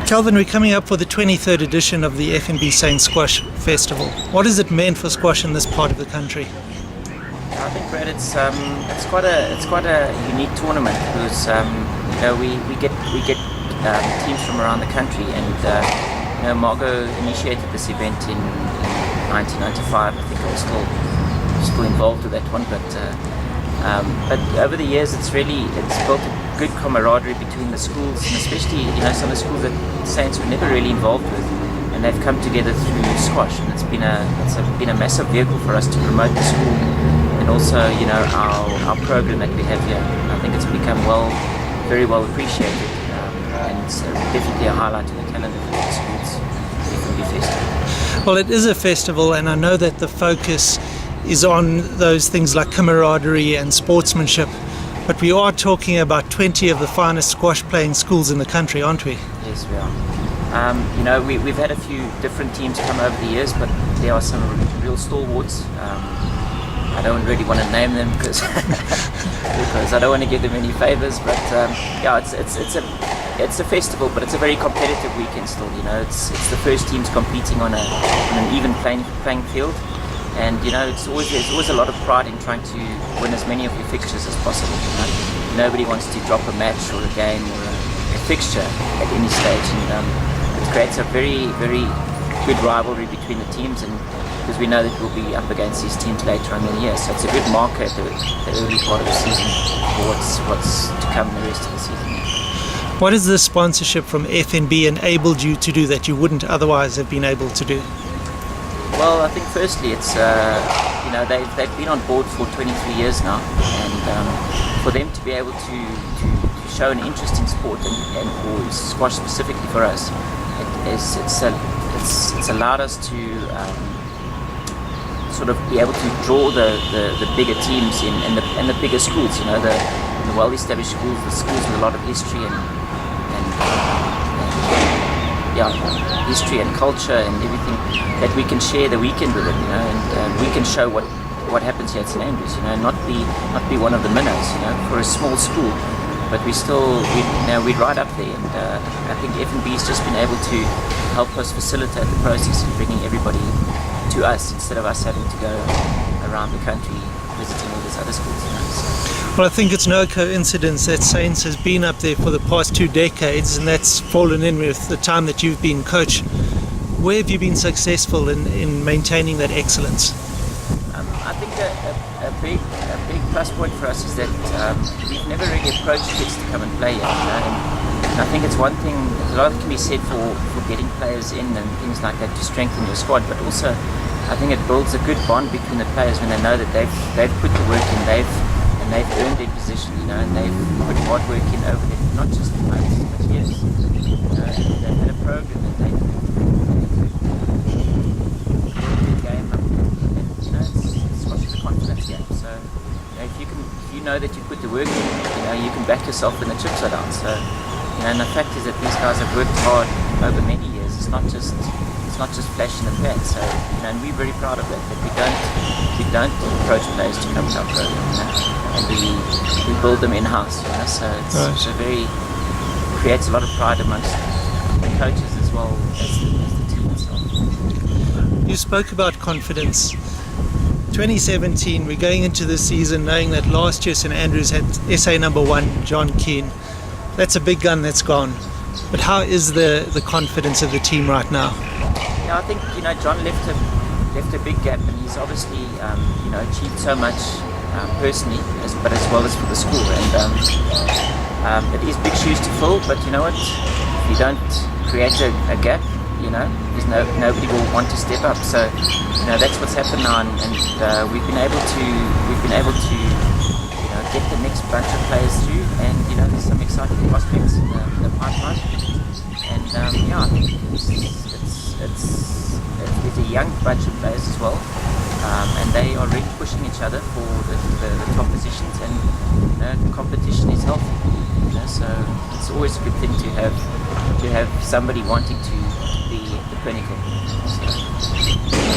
Calvin, we're coming up for the 23rd edition of the FNB Saint Squash Festival. What has it meant for squash in this part of the country? I think, Brad, it's quite a unique tournament because we get teams from around the country, and Margot initiated this event in 1995. I think I was still involved with that one, but over the years it's built a good camaraderie between the schools, and especially some of the schools that Saints were never really involved with, and they've come together through squash, and it's been a massive vehicle for us to promote the school and also our program that we have here. I think it's become very well appreciated, and it's definitely a highlight in the calendar for the schools. FNB Festival. Well, it is a festival, and I know that the focus is on those things like camaraderie and sportsmanship, but we are talking about 20 of the finest squash playing schools in the country, aren't we? Yes, we are. We've had a few different teams come over the years, but there are some real stalwarts. I don't really want to name them because I don't want to give them any favors, but it's a festival, but it's a very competitive weekend still. It's the first teams competing on an even playing field, and there's always a lot of pride in trying to win as many of your fixtures as possible. Nobody wants to drop a match or a game or a fixture at any stage, and it creates a very, very good rivalry between the teams, and because we know that we'll be up against these teams later on in the year, so it's a good marker at the early part of the season for what's to come the rest of the season. What has the sponsorship from FNB enabled you to do that you wouldn't otherwise have been able to do? Well, I think firstly it's they've been on board for 23 years now, and for them to be able to show an interest in sport and for squash specifically for us, it's allowed us to sort of be able to draw the bigger teams and the bigger schools, the well-established schools, the schools with a lot of history history and culture and everything, that we can share the weekend with them, and we can show what happens here at St Andrews, not be one of the minnows, for a small school, but we're right up there, and I think FNB has just been able to help us facilitate the process of bringing everybody to us instead of us having to go around the country visiting all these other schools. Well, I think it's no coincidence that Saints has been up there for the past 2 decades, and that's fallen in with the time that you've been coach. Where have you been successful in maintaining that excellence? I think a big plus point for us is that we've never really approached kids to come and play here. And I think it's one thing, there's a lot that can be said for getting players in and things like that to strengthen your squad, but also I think it builds a good bond between the players when they know that they've put the work in, they've earned their position, and they've put hard work in over there, not just months, but years. They've had a program that they the game up, and it's squash is a confidence game. So if you know that you put the work in, you can back yourself when the chips are down. So and the fact is that these guys have worked hard over many years. It's not just flash in the pan. So and we're very proud of that. That we don't approach players to come to our program, and we build them in house. So it's creates a lot of pride amongst the coaches as well as the team itself. You spoke about confidence. 2017, we're going into this season knowing that last year St Andrews had SA #1 John Keane. That's a big gun that's gone. But how is the confidence of the team right now? I think John left a big gap, and he's obviously achieved so much personally, but as well as for the school. And it is big shoes to fill. But you know what? If you don't create a gap, nobody will want to step up. So that's what's happened now, and we've been able to get the next bunch of players through, and there's some exciting prospects in the pipeline. And I think it's a young bunch of players as well, and they are really pushing each other for the top positions, and the competition is healthy. So it's always a good thing to have somebody wanting to be the pinnacle. So.